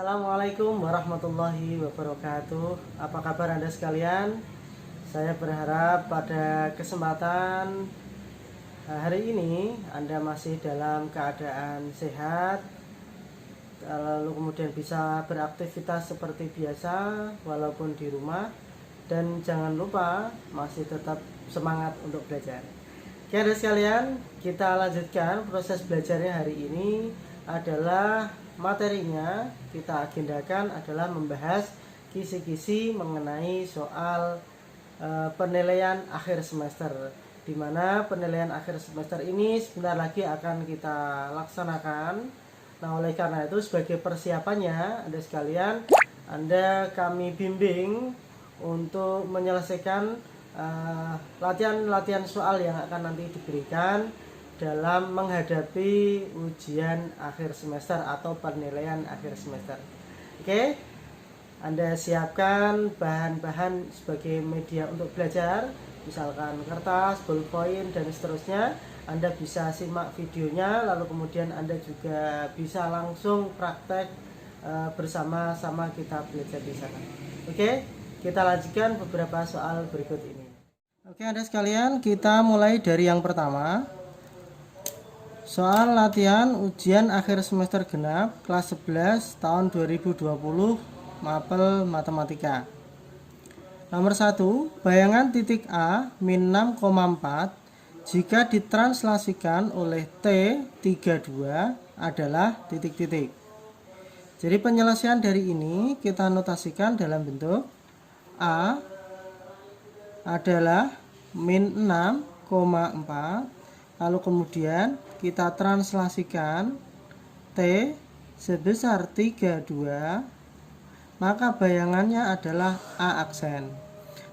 Assalamualaikum warahmatullahi wabarakatuh. Apa kabar Anda sekalian? Saya berharap pada kesempatan hari ini Anda masih dalam keadaan sehat, lalu kemudian bisa beraktivitas seperti biasa walaupun di rumah, dan jangan lupa masih tetap semangat untuk belajar. Oke Anda sekalian, kita lanjutkan proses belajarnya hari ini. Adalah materinya kita agendakan adalah membahas kisi-kisi mengenai soal penilaian akhir semester, di mana penilaian akhir semester ini sebentar lagi akan kita laksanakan. Nah, oleh karena itu sebagai persiapannya Anda sekalian, kami bimbing untuk menyelesaikan latihan-latihan soal yang akan nanti diberikan dalam menghadapi ujian akhir semester atau penilaian akhir semester. Oke, Anda siapkan bahan-bahan sebagai media untuk belajar, misalkan kertas, ballpoint, dan seterusnya. Anda bisa simak videonya, lalu kemudian Anda juga bisa langsung praktek bersama-sama kita belajar di sana. Oke, kita lanjutkan beberapa soal berikut ini. Oke, Anda sekalian, kita mulai dari yang pertama. Soal latihan ujian akhir semester genap kelas 11 tahun 2020 Mapel Matematika. Nomor 1, bayangan titik A min 6,4 jika ditranslasikan oleh T32 adalah titik-titik. Jadi penyelesaian dari ini kita notasikan dalam bentuk A adalah min 6,4, lalu kemudian kita translasikan T sebesar 32, maka bayangannya adalah A aksen.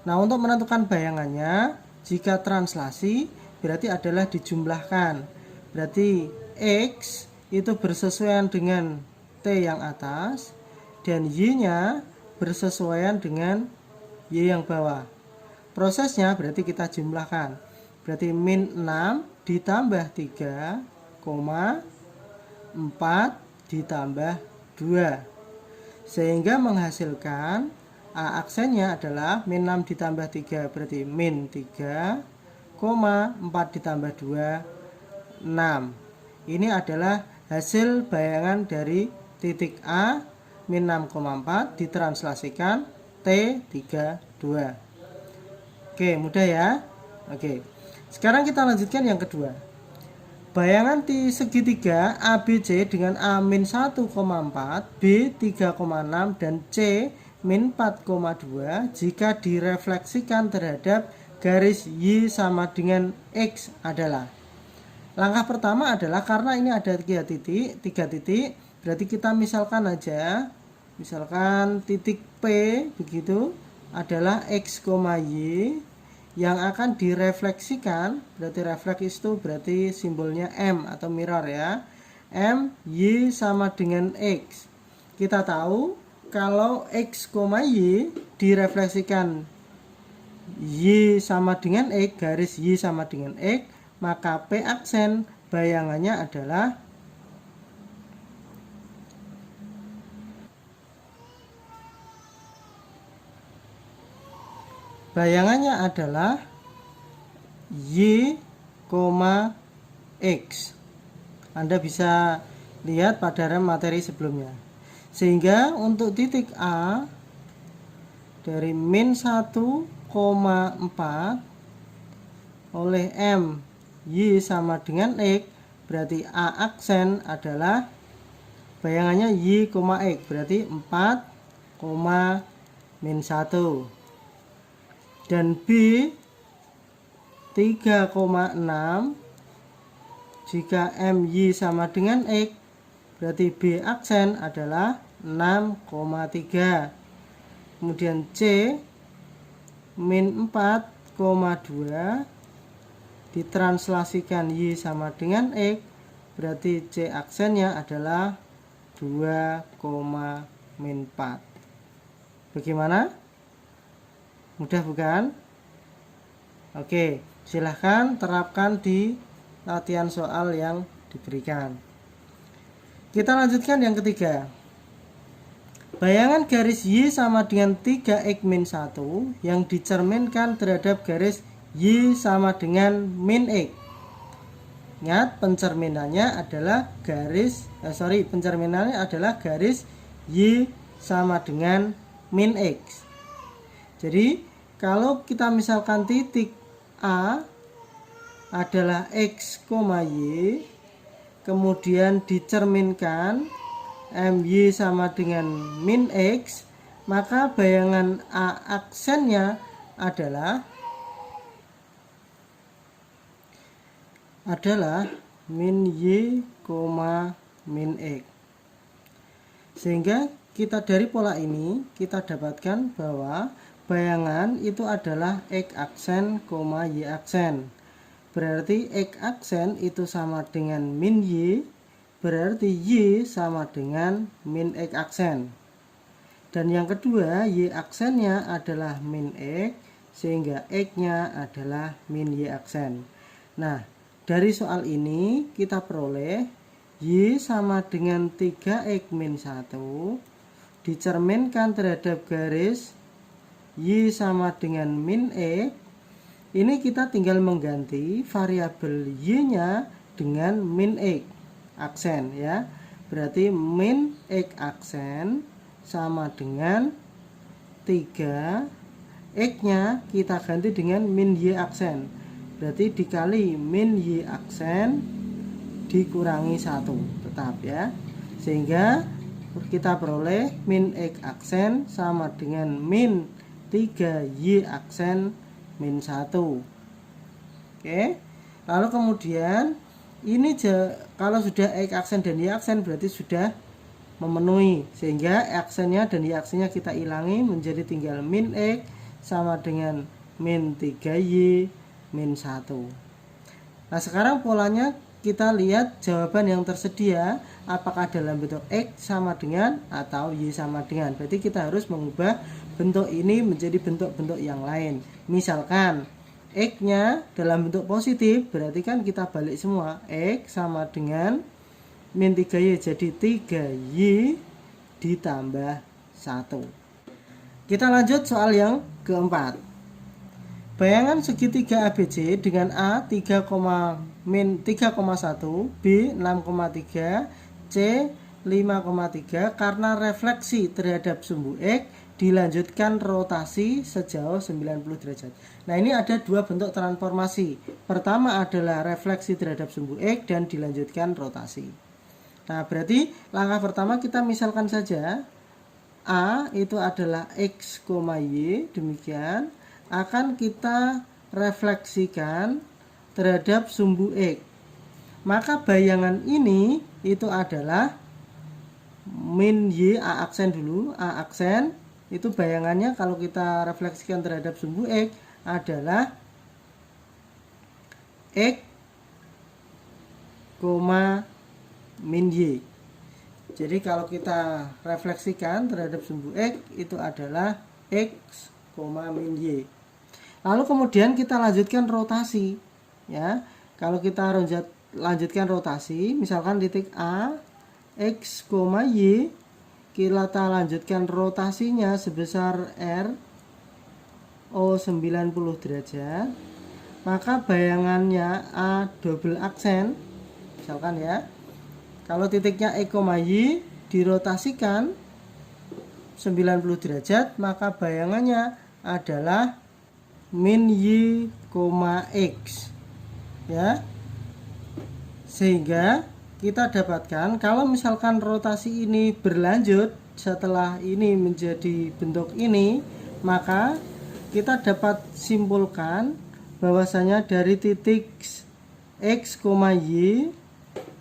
Nah, untuk menentukan bayangannya, jika translasi berarti adalah dijumlahkan. Berarti X itu bersesuaian dengan T yang atas dan Y-nya bersesuaian dengan Y yang bawah. Prosesnya berarti kita jumlahkan. Berarti min 6 ditambah 3, 4 ditambah 2, sehingga menghasilkan A aksennya adalah min 6 ditambah 3 berarti min 3, 4 ditambah 2, 6. Ini adalah hasil bayangan dari titik A min 6,4 ditranslasikan T32. Oke, mudah ya. Oke, sekarang kita lanjutkan yang kedua. Bayangan di segitiga ABC dengan A min 1,4, B 3,6, dan C min 4,2 jika direfleksikan terhadap garis Y sama dengan X adalah. Langkah pertama adalah karena ini ada 3 titik, berarti kita misalkan aja, misalkan titik P begitu adalah X, Y yang akan direfleksikan, berarti refleks itu berarti simbolnya M atau mirror ya. M, Y sama dengan X. Kita tahu kalau X, Y direfleksikan Y sama dengan X, garis Y sama dengan X, maka P aksen bayangannya adalah Y, X. Anda bisa lihat pada materi sebelumnya. Sehingga untuk titik A dari min 1,4 oleh M Y sama dengan X, berarti A aksen adalah bayangannya Y, X, berarti 4, min 1. Dan B 3,6 jika MY sama dengan X, berarti B aksen adalah 6,3. Kemudian C min 4,2 ditranslasikan Y sama dengan X, berarti C aksennya adalah 2, min 4. Bagaimana? Mudah bukan? Oke, silahkan terapkan di latihan soal yang diberikan. Kita lanjutkan yang ketiga. Bayangan garis Y sama dengan 3X min 1 yang dicerminkan terhadap garis Y sama dengan min X. Ingat, pencerminannya adalah garis Y sama dengan min X. Jadi kalau kita misalkan titik A adalah X, Y, kemudian dicerminkan MY sama dengan min X, maka bayangan A aksennya adalah min Y, min X. Sehingga kita dari pola ini kita dapatkan bahwa bayangan itu adalah X aksen, Y aksen. Berarti X aksen itu sama dengan min Y, berarti Y sama dengan min X aksen. Dan yang kedua, Y aksennya adalah min X, sehingga X-nya adalah min Y aksen. Nah, dari soal ini kita peroleh Y sama dengan 3X min 1 dicerminkan terhadap garis Y sama dengan min X. Ini kita tinggal mengganti variabel Y-nya dengan min X aksen ya. Berarti min X aksen sama dengan 3, X-nya kita ganti dengan min Y aksen. Berarti dikali min Y aksen dikurangi 1 tetap ya. Sehingga kita peroleh min X aksen sama dengan min 3Y aksen min 1. Oke. Lalu kemudian ini kalau sudah X aksen dan Y aksen berarti sudah memenuhi, sehingga aksennya dan Y aksennya kita hilangi menjadi tinggal min X sama dengan min 3Y min 1. Nah, sekarang polanya kita lihat jawaban yang tersedia apakah dalam bentuk X sama dengan atau Y sama dengan. Berarti kita harus mengubah bentuk ini menjadi bentuk-bentuk yang lain. Misalkan X-nya dalam bentuk positif, berarti kan kita balik semua. X sama dengan min 3Y, jadi 3Y ditambah 1. Kita lanjut soal yang keempat. Bayangan segitiga ABC dengan A 3,1, B 6,3, C 5,3 karena refleksi terhadap sumbu X dilanjutkan rotasi sejauh 90 derajat. Nah, ini ada dua bentuk transformasi. Pertama adalah refleksi terhadap sumbu X dan dilanjutkan rotasi. Nah, berarti langkah pertama kita misalkan saja A itu adalah X, Y, demikian akan kita refleksikan terhadap sumbu X. Maka bayangan ini itu adalah min Y, A aksen dulu, A aksen itu bayangannya kalau kita refleksikan terhadap sumbu X adalah X, min Y. Jadi kalau kita refleksikan terhadap sumbu X itu adalah X, min Y. Lalu kemudian kita lanjutkan rotasi ya. Kalau kita lanjutkan rotasi, misalkan titik A X, Y, kita lanjutkan rotasinya sebesar R O 90 derajat, maka bayangannya A double aksen misalkan ya. Kalau titiknya X, Y dirotasikan 90 derajat, maka bayangannya adalah min Y, X ya. Sehingga kita dapatkan kalau misalkan rotasi ini berlanjut setelah ini menjadi bentuk ini, maka kita dapat simpulkan bahwasanya dari titik X, Y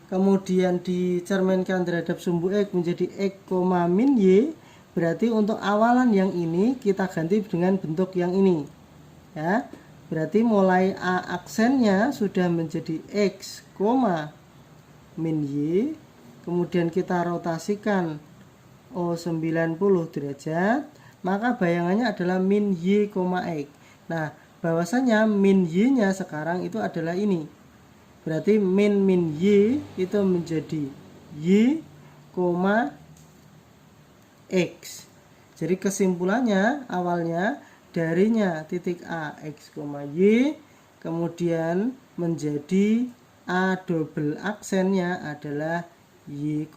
kemudian dicerminkan terhadap sumbu X menjadi X, min Y, berarti untuk awalan yang ini kita ganti dengan bentuk yang ini ya. Berarti mulai A aksennya sudah menjadi X, min Y, kemudian kita rotasikan O 90 derajat, maka bayangannya adalah min Y, X. Nah, bahwasanya min Y nya sekarang itu adalah ini. Berarti min Y itu menjadi Y, X. Jadi kesimpulannya awalnya darinya titik A X, Y, kemudian menjadi A double aksennya adalah Y,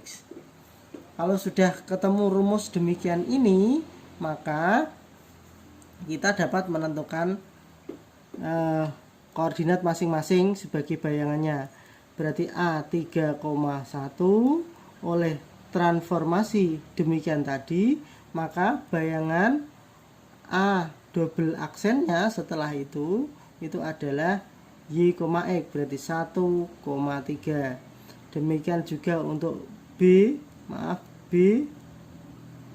X. Kalau sudah ketemu rumus demikian ini, maka kita dapat menentukan koordinat masing-masing sebagai bayangannya. Berarti A 3,1 oleh transformasi demikian tadi, maka bayangan A double aksennya setelah itu adalah Y, X, berarti 1,3. Demikian juga untuk B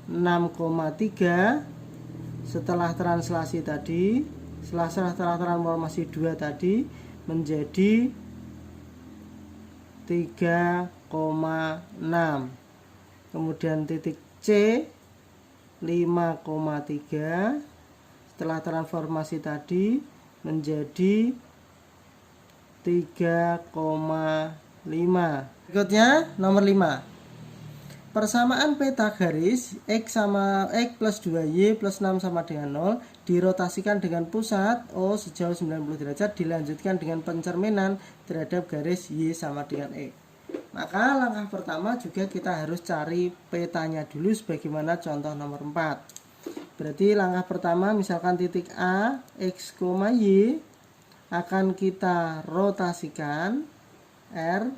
6,3 setelah translasi tadi, setelah transformasi 2 tadi menjadi 3,6. Kemudian titik C 5,3 setelah transformasi tadi menjadi 3,5. Berikutnya nomor 5. Persamaan peta garis X sama X plus 2Y plus 6 sama dengan 0 dirotasikan dengan pusat O sejauh 90 derajat dilanjutkan dengan pencerminan terhadap garis Y sama dengan X. Maka langkah pertama juga kita harus cari petanya dulu sebagaimana contoh nomor 4. Berarti langkah pertama misalkan titik A X, Y akan kita rotasikan R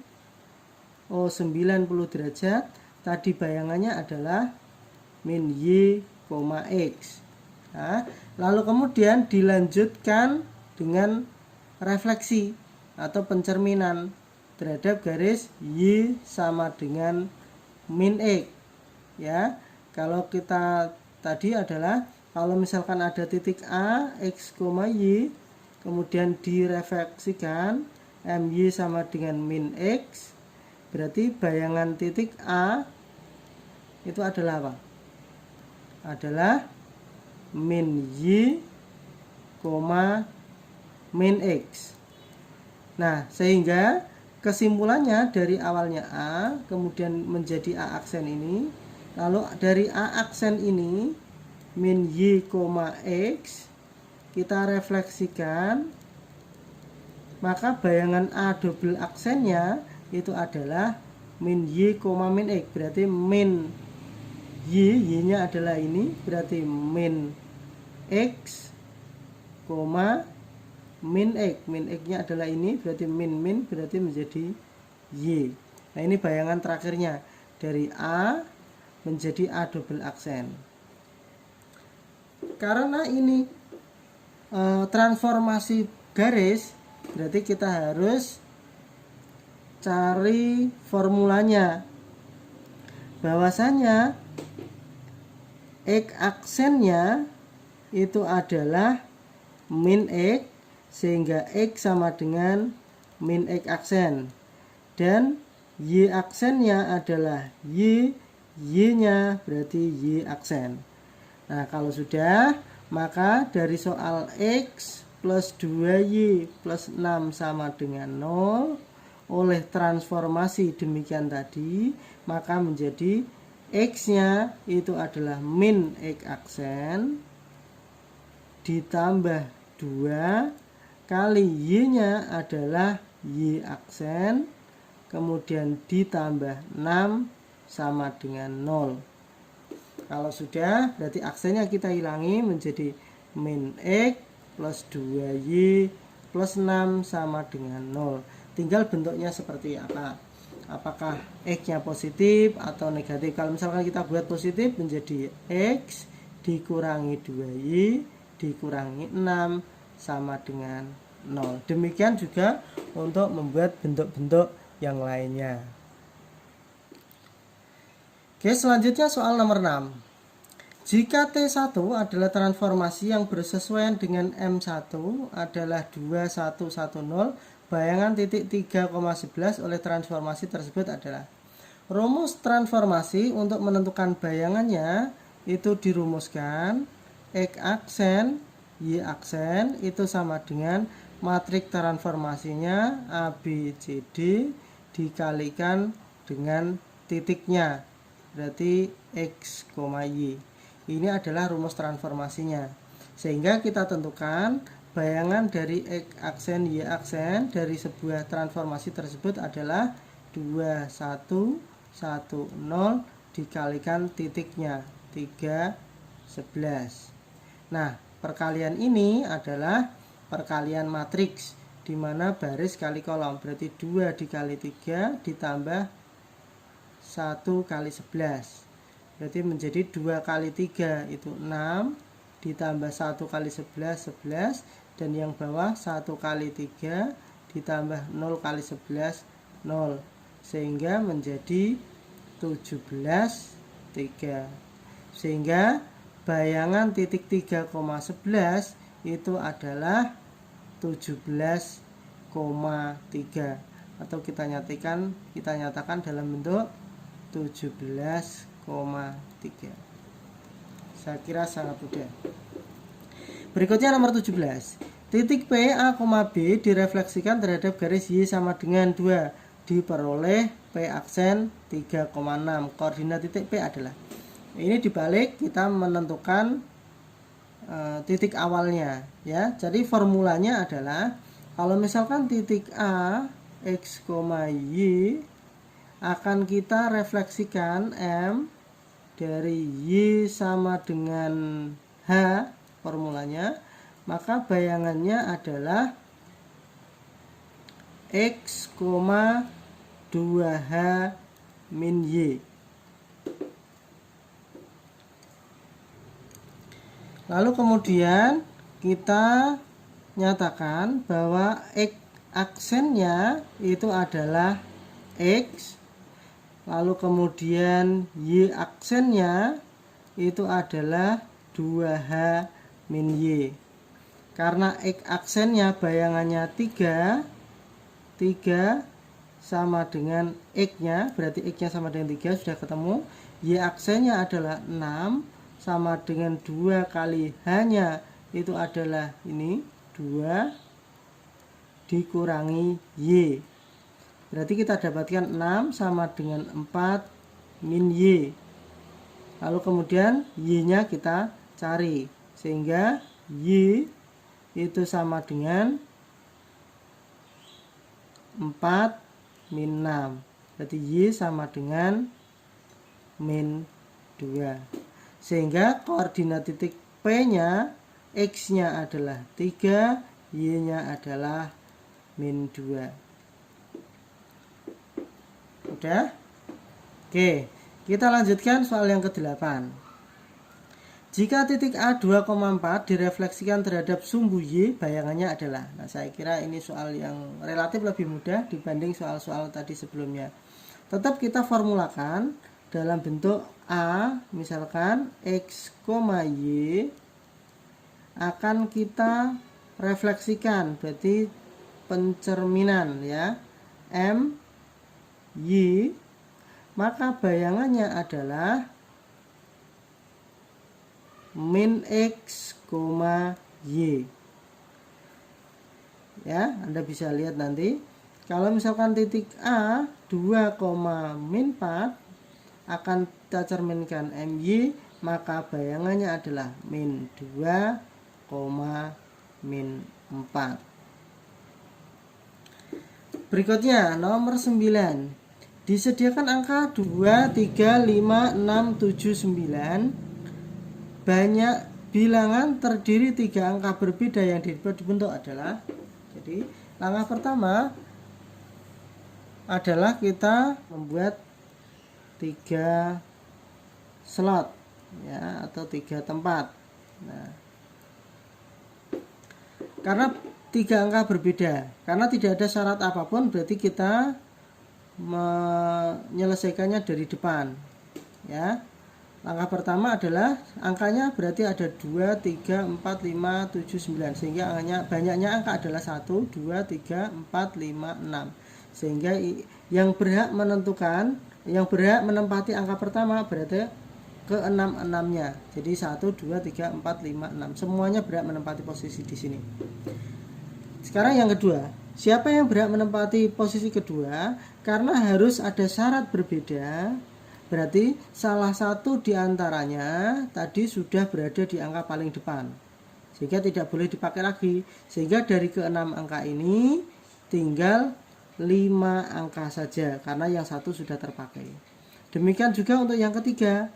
O 90 derajat. Tadi bayangannya adalah min Y, X. Nah, lalu kemudian dilanjutkan dengan refleksi atau pencerminan terhadap garis Y sama dengan min X. Ya, kalau kita tadi adalah kalau misalkan ada titik A X, Y kemudian direfleksikan MY sama dengan min X, berarti bayangan titik A itu adalah apa? Adalah min Y, min X. Nah, sehingga kesimpulannya dari awalnya A kemudian menjadi A aksen ini, lalu dari A aksen ini min Y, X kita refleksikan, maka bayangan A double aksennya itu adalah min Y, min X. Berarti min Y nya adalah ini, berarti min X, min X. Min X nya adalah ini, berarti min berarti menjadi Y. Nah, ini bayangan terakhirnya dari A menjadi A double aksen. Karena ini transformasi garis, berarti kita harus cari formulanya. Bahwasanya X aksennya itu adalah min X, sehingga X sama dengan min X aksen, dan Y aksennya adalah Y, Y-nya berarti Y aksen. Nah, kalau sudah, maka dari soal X plus 2Y plus 6 sama dengan 0 oleh transformasi demikian tadi, maka menjadi X-nya itu adalah min X aksen ditambah 2 kali Y-nya adalah Y aksen, kemudian ditambah 6 sama dengan 0. Kalau sudah, berarti aksennya kita hilangi menjadi min X plus 2Y plus 6 sama dengan 0. Tinggal bentuknya seperti apa. Apakah X-nya positif atau negatif. Kalau misalkan kita buat positif menjadi X dikurangi 2Y dikurangi 6 sama dengan 0. Demikian juga untuk membuat bentuk-bentuk yang lainnya. Oke, selanjutnya soal nomor 6. Jika T1 adalah transformasi yang bersesuaian dengan M1 adalah 2110, bayangan titik 3,11 oleh transformasi tersebut adalah. Rumus transformasi untuk menentukan bayangannya itu dirumuskan X aksen, Y aksen itu sama dengan matriks transformasinya ABCD dikalikan dengan titiknya. Berarti X, Y. Ini adalah rumus transformasinya. Sehingga kita tentukan bayangan dari X aksen Y aksen dari sebuah transformasi tersebut adalah 2, 1, 1, 0 dikalikan titiknya 3, 11. Nah, perkalian ini adalah perkalian matriks di mana baris kali kolom, berarti 2 dikali 3 ditambah 1 kali 11, berarti menjadi 2 kali 3 itu 6 ditambah 1 kali 11, 11, dan yang bawah 1 kali 3 ditambah 0 kali 11, 0, sehingga menjadi 17, 3. Sehingga bayangan titik 3,11 itu adalah 17,3, atau kita nyatakan dalam bentuk 17,3. Saya kira sangat mudah. Berikutnya nomor 17. Titik P, A, B direfleksikan terhadap garis Y sama dengan 2. Diperoleh P aksen 3,6. Koordinat titik P adalah, ini dibalik kita menentukan titik awalnya ya. Jadi formulanya adalah kalau misalkan titik A X, Y akan kita refleksikan M dari Y sama dengan H formulanya, maka bayangannya adalah X, 2H min Y. Lalu kemudian kita nyatakan bahwa X aksennya itu adalah X, lalu kemudian Y aksennya itu adalah 2H min Y. Karena X aksennya bayangannya 3 sama dengan X-nya, berarti X-nya sama dengan 3, sudah ketemu. Y aksennya adalah 6 sama dengan 2 kali H-nya itu adalah ini 2 dikurangi Y. Berarti kita dapatkan 6 sama dengan 4 min Y. Lalu kemudian Y-nya kita cari, sehingga Y itu sama dengan 4 min 6. Berarti Y sama dengan min 2. Sehingga koordinat titik P-nya, X-nya adalah 3, Y-nya adalah min 2. Udah? Oke, kita lanjutkan soal yang ke-8. Jika titik A 2,4 direfleksikan terhadap sumbu Y, bayangannya adalah. Nah, saya kira ini soal yang relatif lebih mudah dibanding soal-soal tadi sebelumnya. Tetap kita formulakan dalam bentuk A, misalkan X, Y akan kita refleksikan, berarti pencerminan ya, M, Y, maka bayangannya adalah min X, Y. Ya, Anda bisa lihat nanti. Kalau misalkan titik A 2, min 4 akan kita cerminkan MY, maka bayangannya adalah min 2, min 4. Berikutnya nomor 9. Disediakan angka 2, 3, 5, 6, 7, 9. Banyak bilangan terdiri 3 angka berbeda yang dibentuk adalah. Jadi langkah pertama adalah kita membuat 3 slot ya, atau 3 tempat. Nah, karena 3 angka berbeda, karena tidak ada syarat apapun, berarti kita menyelesaikannya dari depan ya. Langkah pertama adalah angkanya berarti ada 2, 3, 4, 5, 7, 9, sehingga banyaknya angka adalah 1, 2, 3, 4, 5, 6, sehingga yang berhak menempati angka pertama berarti ke 6-6-nya. Jadi 1, 2, 3, 4, 5, 6. Semuanya berhak menempati posisi di sini. Sekarang yang kedua, siapa yang berhak menempati posisi kedua? Karena harus ada syarat berbeda, Berarti salah satu di antaranya tadi sudah berada di angka paling depan, sehingga tidak boleh dipakai lagi. Sehingga dari ke-6 angka ini tinggal 5 angka saja, karena yang satu sudah terpakai. Demikian juga untuk yang ketiga,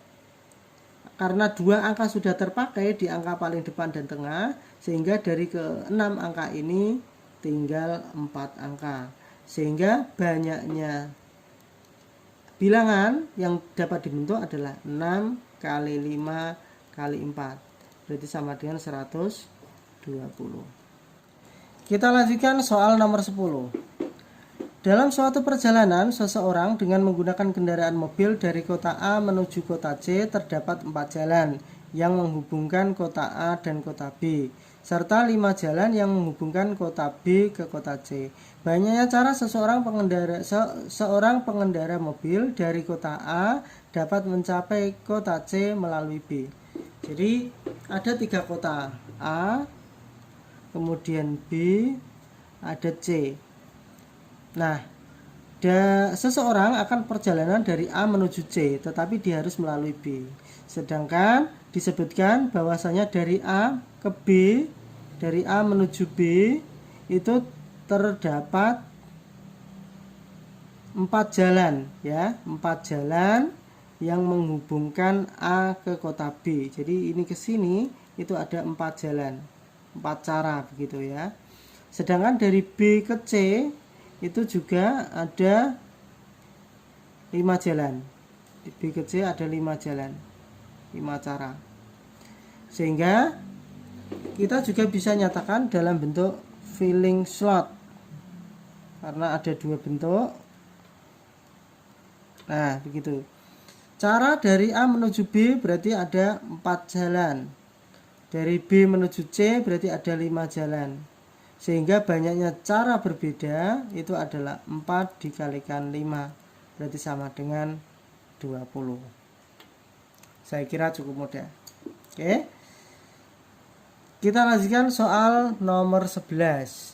karena 2 angka sudah terpakai di angka paling depan dan tengah, sehingga dari ke-6 angka ini tinggal 4 angka. Sehingga banyaknya bilangan yang dapat dibentuk adalah 6 kali 5 kali 4. Berarti sama dengan 120. Kita lanjutkan soal nomor 10. Dalam suatu perjalanan, seseorang dengan menggunakan kendaraan mobil dari kota A menuju kota C terdapat 4 jalan yang menghubungkan kota A dan kota B, serta 5 jalan yang menghubungkan kota B ke kota C. Banyaknya cara seorang pengendara mobil dari kota A dapat mencapai kota C melalui B. Jadi ada 3 kota, A, kemudian B, ada C. Nah, seseorang akan perjalanan dari A menuju C, tetapi dia harus melalui B. Sedangkan disebutkan bahwasanya dari A ke B, dari A menuju B itu terdapat 4 jalan, ya, 4 jalan yang menghubungkan A ke kota B. Jadi ini ke sini itu ada 4 jalan, 4 cara begitu ya. Sedangkan dari B ke C itu juga ada 5 jalan. Di B ke C ada 5 jalan, 5 cara. Sehingga kita juga bisa nyatakan dalam bentuk filling slot, karena ada 2 bentuk. Nah, begitu. Cara dari A menuju B berarti ada 4 jalan. Dari B menuju C berarti ada 5 jalan. Sehingga banyaknya cara berbeda itu adalah 4 dikalikan 5. Berarti sama dengan 20. Saya kira cukup mudah. Oke. Kita lanjutkan soal nomor 11.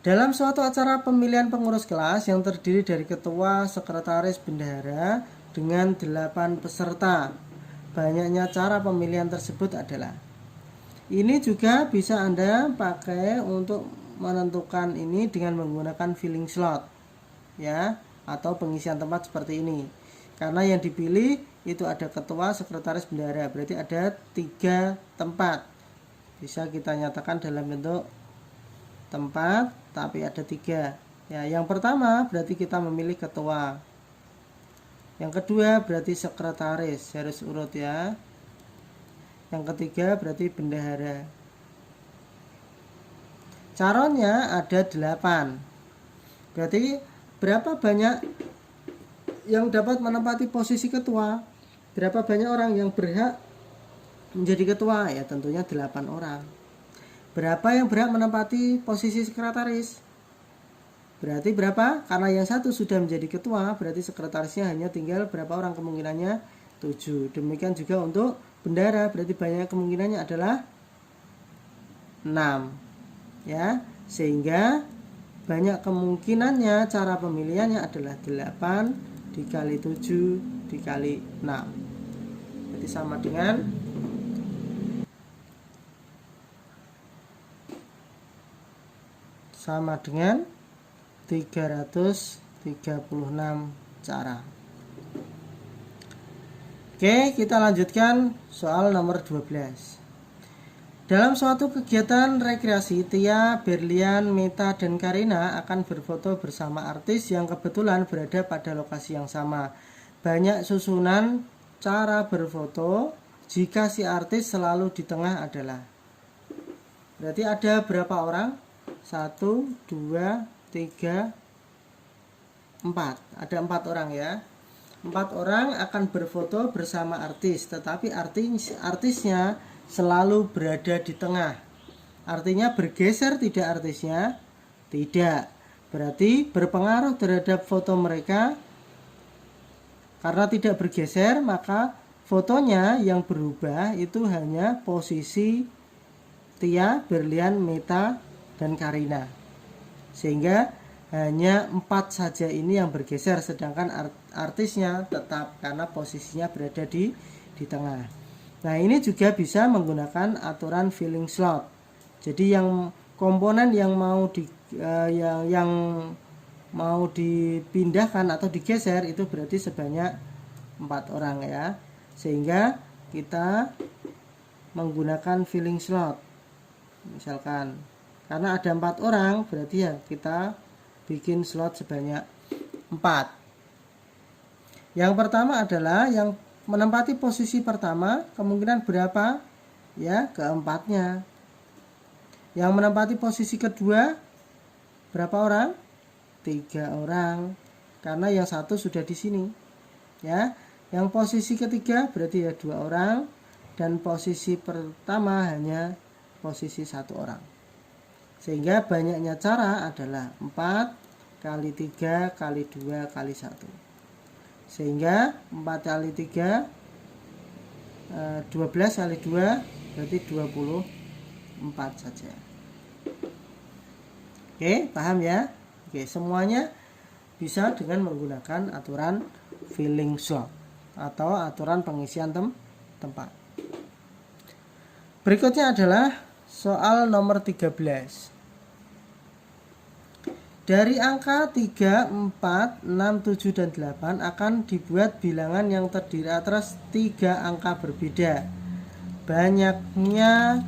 Dalam suatu acara pemilihan pengurus kelas yang terdiri dari ketua, sekretaris, bendahara dengan 8 peserta, banyaknya cara pemilihan tersebut adalah. Ini juga bisa Anda pakai untuk menentukan ini dengan menggunakan filling slot, ya, atau pengisian tempat seperti ini. Karena yang dipilih itu ada ketua, sekretaris, bendahara, berarti ada 3 tempat. Bisa kita nyatakan dalam bentuk tempat, tapi ada 3. Ya, yang pertama berarti kita memilih ketua. Yang kedua berarti sekretaris, harus urut ya. Yang ketiga berarti bendahara. Calonnya ada 8. Berarti berapa banyak yang dapat menempati posisi ketua? Berapa banyak orang yang berhak menjadi ketua? Ya tentunya 8 orang. Berapa yang berhak menempati posisi sekretaris? Berarti berapa? Karena yang satu sudah menjadi ketua, berarti sekretarisnya hanya tinggal berapa orang, kemungkinannya 7. Demikian juga untuk bendahara, berarti banyak kemungkinannya adalah 6. Ya, sehingga banyak kemungkinannya cara pemilihannya adalah 8 dikali 7 dikali 6. Jadi sama dengan 336 cara. Oke, kita lanjutkan soal nomor 12. Dalam suatu kegiatan rekreasi, Tia, Berlian, Meta, dan Karina akan berfoto bersama artis yang kebetulan berada pada lokasi yang sama. Banyak susunan cara berfoto jika si artis selalu di tengah adalah. Berarti ada berapa orang? 1, 2, 3, 4. Ada 4 orang ya. 4 orang akan berfoto bersama artis, tetapi artisnya selalu berada di tengah. Artinya bergeser tidak artisnya? Tidak. Berarti berpengaruh terhadap foto mereka. Karena tidak bergeser, maka fotonya yang berubah itu hanya posisi Tia, Berlian, Meta, dan Karina. Sehingga hanya 4 saja ini yang bergeser, sedangkan artisnya tetap karena posisinya berada di tengah. Nah, ini juga bisa menggunakan aturan filling slot. Jadi yang komponen yang yang mau dipindahkan atau digeser itu berarti sebanyak 4 orang ya. Sehingga kita menggunakan filling slot. Misalkan karena ada 4 orang berarti ya kita bikin slot sebanyak 4. Yang pertama adalah yang menempati posisi pertama kemungkinan berapa? Ya, keempatnya. Yang menempati posisi kedua berapa orang? 3 orang. Karena yang satu sudah di sini. Ya. Yang posisi ketiga berarti ya 2 orang, dan posisi pertama hanya posisi 1 orang. Sehingga banyaknya cara adalah 4 kali 3 kali 2 kali 1. Sehingga 4 kali 3 12 kali 2 berarti 24 saja. Oke, paham ya? Oke, semuanya bisa dengan menggunakan aturan filling slot atau aturan pengisian tempat. Berikutnya adalah soal nomor 13. Dari angka 3, 4, 6, 7, dan 8 akan dibuat bilangan yang terdiri atas 3 angka berbeda. Banyaknya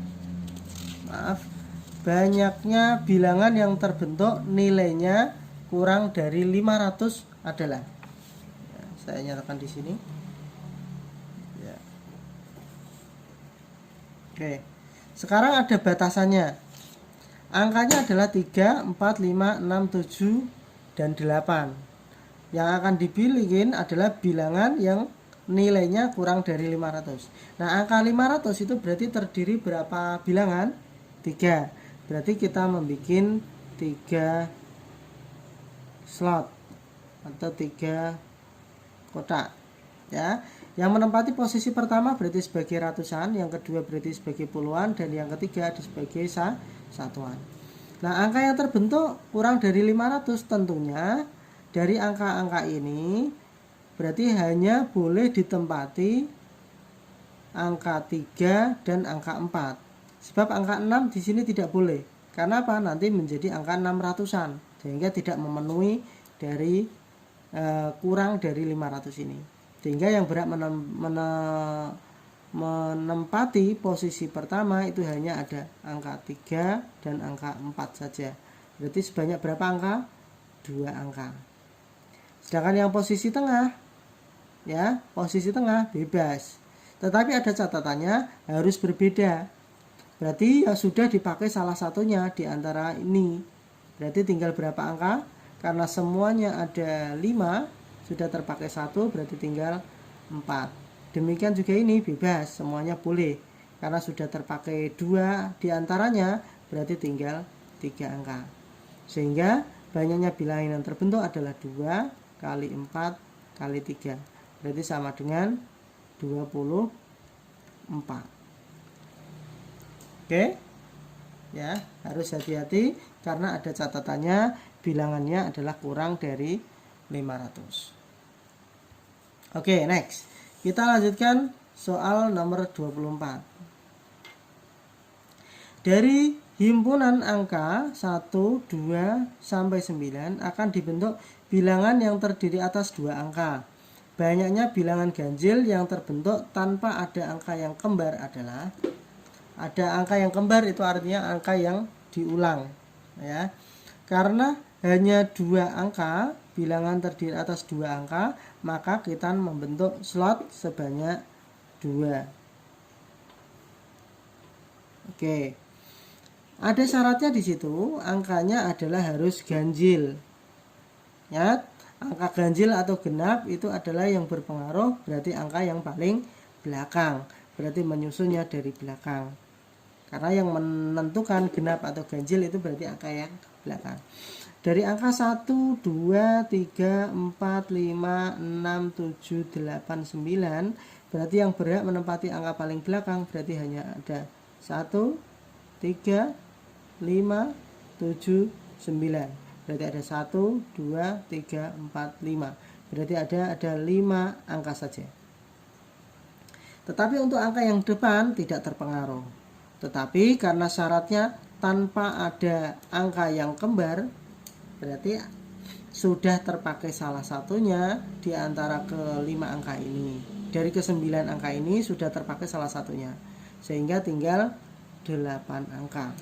bilangan yang terbentuk nilainya kurang dari 500 adalah. Ya, saya nyatakan di sini. Ya. Oke. Sekarang ada batasannya. Angkanya adalah 3, 4, 5, 6, 7, dan 8. Yang akan dibilikin adalah bilangan yang nilainya kurang dari 500. Nah, angka 500 itu berarti terdiri berapa bilangan? 3. Berarti kita membuat 3 slot atau 3 kotak. Ya. Yang menempati posisi pertama berarti sebagai ratusan, yang kedua berarti sebagai puluhan, dan yang ketiga sebagai satuan. Nah, angka yang terbentuk kurang dari 500 tentunya dari angka-angka ini berarti hanya boleh ditempati angka 3 dan angka 4. Sebab angka 6 di sini tidak boleh. Karena apa? Nanti menjadi angka 600-an sehingga tidak memenuhi dari kurang dari 500 ini. Sehingga yang berhak menempati posisi pertama itu hanya ada angka 3 dan angka 4 saja. Berarti sebanyak berapa angka? 2 angka. Sedangkan yang posisi tengah, ya, posisi tengah bebas. Tetapi ada catatannya, harus berbeda. Berarti ya sudah dipakai salah satunya di antara ini. Berarti tinggal berapa angka? Karena semuanya ada 5, sudah terpakai 1, berarti tinggal 4. Demikian juga ini bebas, semuanya boleh. Karena sudah terpakai 2 diantaranya, berarti tinggal 3 angka. Sehingga banyaknya bilangan yang terbentuk adalah 2 kali 4 kali 3. Berarti sama dengan 24. Oke? Ya, harus hati-hati karena ada catatannya bilangannya adalah kurang dari 500. Oke, next. Kita lanjutkan soal nomor 24. Dari himpunan angka 1, 2, sampai 9 akan dibentuk bilangan yang terdiri atas 2 angka. Banyaknya bilangan ganjil yang terbentuk tanpa ada angka yang kembar adalah, ada angka yang kembar itu artinya angka yang diulang, ya. Karena hanya 2 angka, bilangan terdiri atas 2 angka, maka kita membentuk slot sebanyak 2. Oke. Ada syaratnya di situ, angkanya adalah harus ganjil. Ya, angka ganjil atau genap itu adalah yang berpengaruh, berarti angka yang paling belakang, berarti menyusunnya dari belakang. Karena yang menentukan genap atau ganjil itu berarti angka yang belakang. Dari angka 1, 2, 3, 4, 5, 6, 7, 8, 9 berarti yang berhak menempati angka paling belakang berarti hanya ada 1, 3, 5, 7, 9. Berarti ada 1, 2, 3, 4, 5. Berarti ada 5 angka saja. Tetapi untuk angka yang depan tidak terpengaruh. Tetapi karena syaratnya tanpa ada angka yang kembar, berarti sudah terpakai salah satunya di antara kelima angka ini. Dari ke-9 angka ini sudah terpakai salah satunya. Sehingga tinggal 8 angka.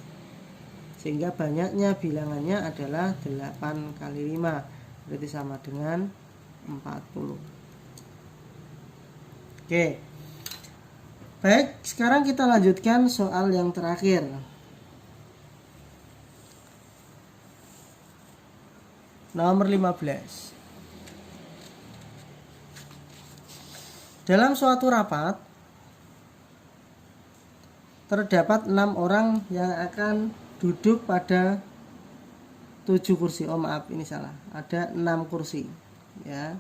Sehingga banyaknya bilangannya adalah 8 kali 5. Berarti sama dengan 40. Oke. Baik, sekarang kita lanjutkan soal yang terakhir. Nomor 15. Dalam suatu rapat terdapat 6 orang yang akan duduk pada 7 kursi. Oh maaf, ini salah. Ada 6 kursi, ya.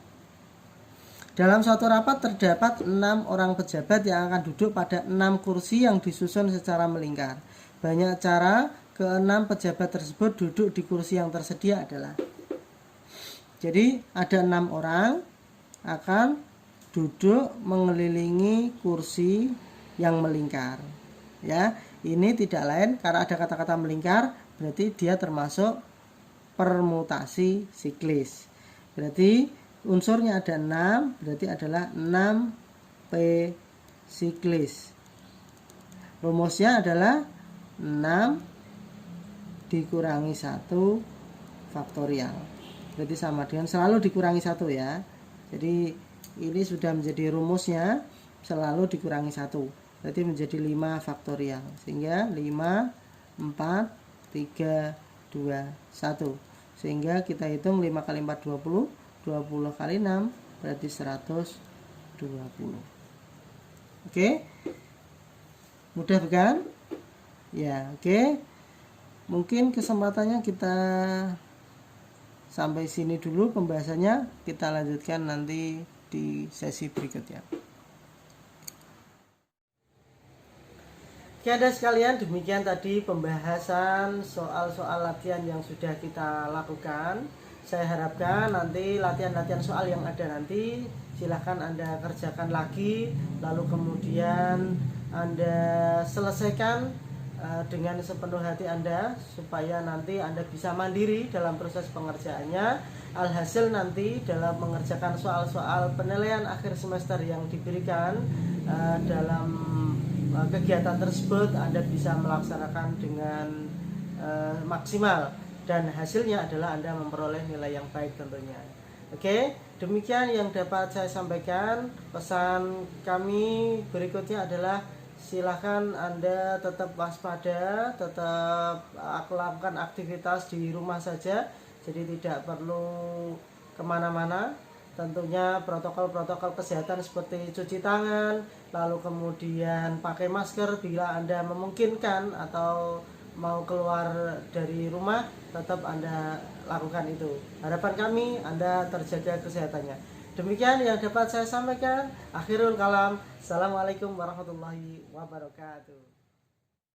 Dalam suatu rapat terdapat 6 orang pejabat yang akan duduk pada 6 kursi yang disusun secara melingkar. Banyak cara ke-6 pejabat tersebut duduk di kursi yang tersedia adalah. Jadi ada 6 orang akan duduk mengelilingi kursi yang melingkar. Ya, ini tidak lain karena ada kata-kata melingkar, berarti dia termasuk permutasi siklis. Berarti unsurnya ada 6, berarti adalah 6P siklis. Rumusnya adalah 6 dikurangi 1 faktorial. Berarti sama dengan selalu dikurangi 1 ya. Jadi ini sudah menjadi rumusnya, selalu dikurangi 1. Berarti menjadi 5 faktorial. Sehingga 5, 4, 3, 2, 1. Sehingga kita hitung 5 kali 4, 20. 20 kali 6 berarti 120. Oke. Mudah bukan? Ya, oke. Mungkin kesempatannya kita sampai sini dulu pembahasannya. Kita lanjutkan nanti di sesi berikutnya. Oke, ada sekalian, demikian tadi pembahasan soal-soal latihan yang sudah kita lakukan. Saya harapkan nanti latihan-latihan soal yang ada nanti silahkan Anda kerjakan lagi, lalu kemudian Anda selesaikan dengan sepenuh hati Anda, supaya nanti Anda bisa mandiri dalam proses pengerjaannya. Alhasil nanti dalam mengerjakan soal-soal penilaian akhir semester yang diberikan dalam kegiatan tersebut, Anda bisa melaksanakan dengan maksimal, dan hasilnya adalah Anda memperoleh nilai yang baik tentunya. Oke, demikian yang dapat saya sampaikan. Pesan kami berikutnya adalah silahkan Anda tetap waspada, tetap lakukan aktivitas di rumah saja, jadi tidak perlu kemana-mana. Tentunya protokol-protokol kesehatan seperti cuci tangan, lalu kemudian pakai masker bila Anda memungkinkan atau mau keluar dari rumah, tetap Anda lakukan itu. Harapan kami Anda terjaga kesehatannya. Demikian yang dapat saya sampaikan. Akhirul kalam. Assalamualaikum warahmatullahi wabarakatuh.